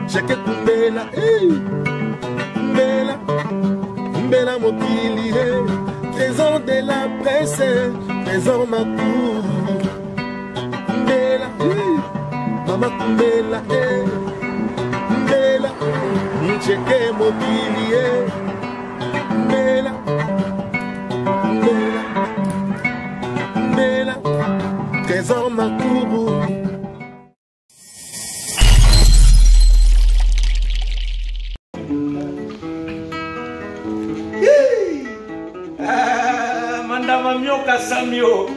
Cheke kumbela, mbela, mbela mokili, trésor de la presse, trésor makou. Mbela, mama kumbela, mbela, cheke mokili, mbela, mbela, mbela, trésor makou. Mioka Samio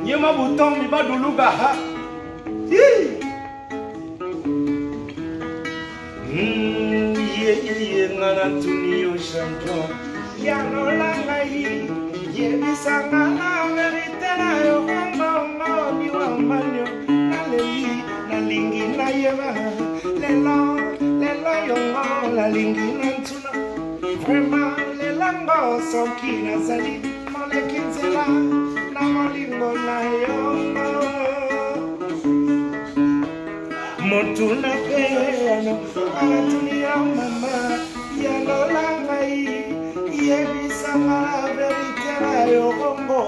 Nyema bouton mi baduluga ha Ye ngana tunio champion Ya no langa yi Ye bisanga na verite na yo Kongo ni wa manyo Na leyi na lingi na yeba Lelo yo la lingi na ntuna Vraiment, les langues sont qui n'a sali, mon équipe na molingo na yongo. Motuna peano, anatunia mama, yalo langai, yebisa ma verite na yongo.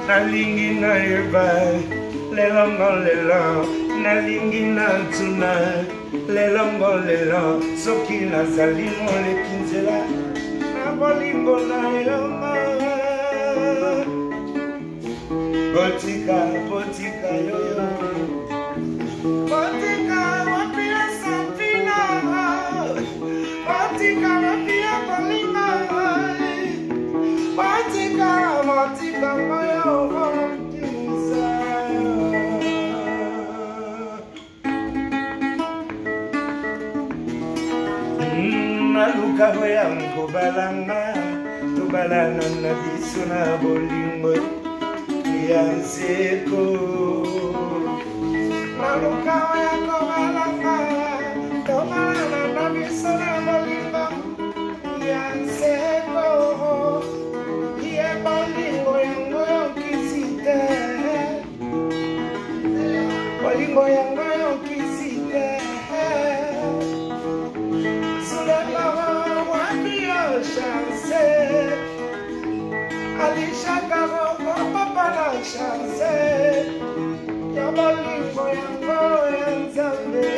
Na lingi na yeba, les langues, na lingi na tuna. Lelongo lelo soki nazali molekinzela na bolingo na yongo botika yoyo botika wapia sampina botika wapia bolingo botika moyo Luka yango balanga tubalana na biso na bolingo ya nseko Luka yango balanga tubalana na biso na bolingo ya nseko Ye bolingo yango yokisite Bolingo yango yokisite Chance, Alisha Garo, Papa la chance, Yabolingo yango yanzambe.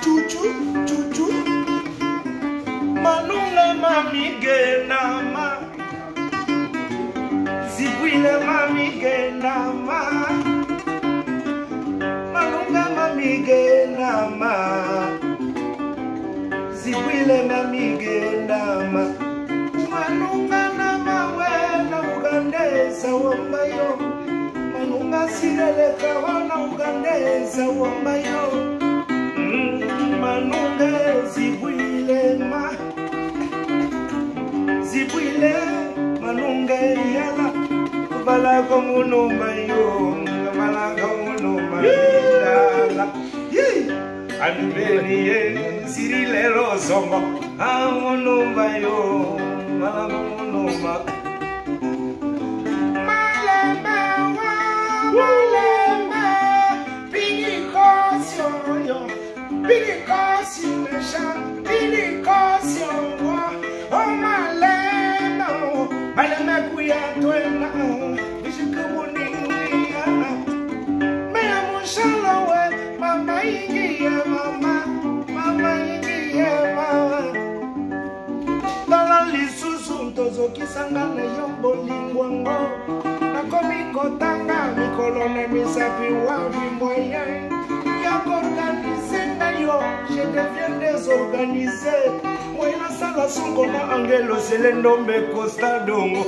Chuchu, Manunga mami genama, Zibwile mami genama. Nama Zibwile mamige nama Manunga nama wena ugandeza wambayo Manunga sireleka wana ugandeza wambayo Manunga Zibwile Zibwile Manunga yala Balago munombayo Balago munombayo Anubeni Sirile Rosomba Amonumba yo Malamunuma Malema Pini Kosyo yo Pini Kosyo Mesha Pini Kosyo Oh Malema Malema kuya tuena Bishukumuni Mea mushalawe Mama ingi ya mama ingi ya mama Dala lisusu mtozo kisanga na yombo lingwango Nakomi kotanga mikolone misapi wavi mwaye Yako organize na yo, je deviens désorganisé Mwena sala songo na angelo selendombe costa dongo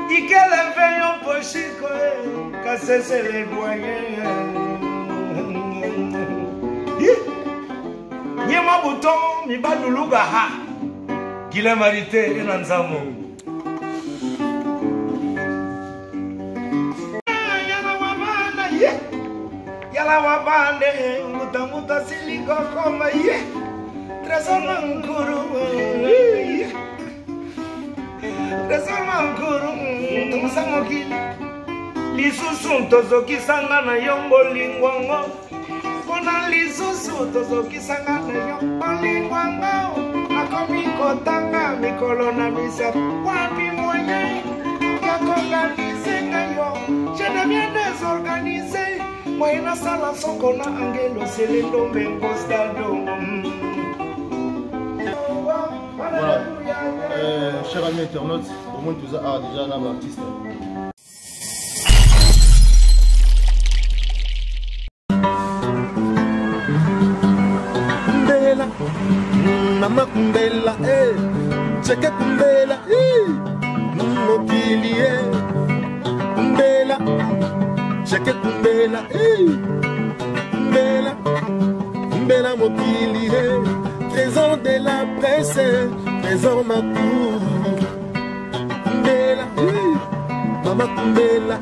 Ikele veyo poshiko kasese le doyen Nyema bouton mi baduluga ha Gile marite inanzamo Yala wabande muta siliko koma ye Trésor Mankuru, Tumusa Mokili. Lisusu tozokisanga na yo bolingwango. Pona lisusu tozokisanga na yo bolingwango. Nakomi kotanga mikolo na misa. Wapi mwenye yakonganize ngayo. Je deviens désorganisé. Moi na sala soko na angelo selendo mengo stado. Voilà. Chers amis internautes, au moins tout ça a déjà un artiste. Kumbela, mama kumbela, cheke kumbela, mokili, kumbela, cheke kumbela, kumbela, kumbela mokili, trésor de la presse, trésor Makourou, kumbela, mama kumbela,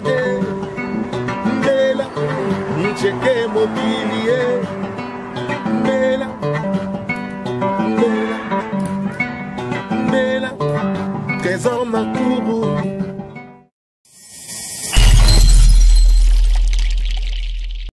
kumbela, cheke mokili, kumbela.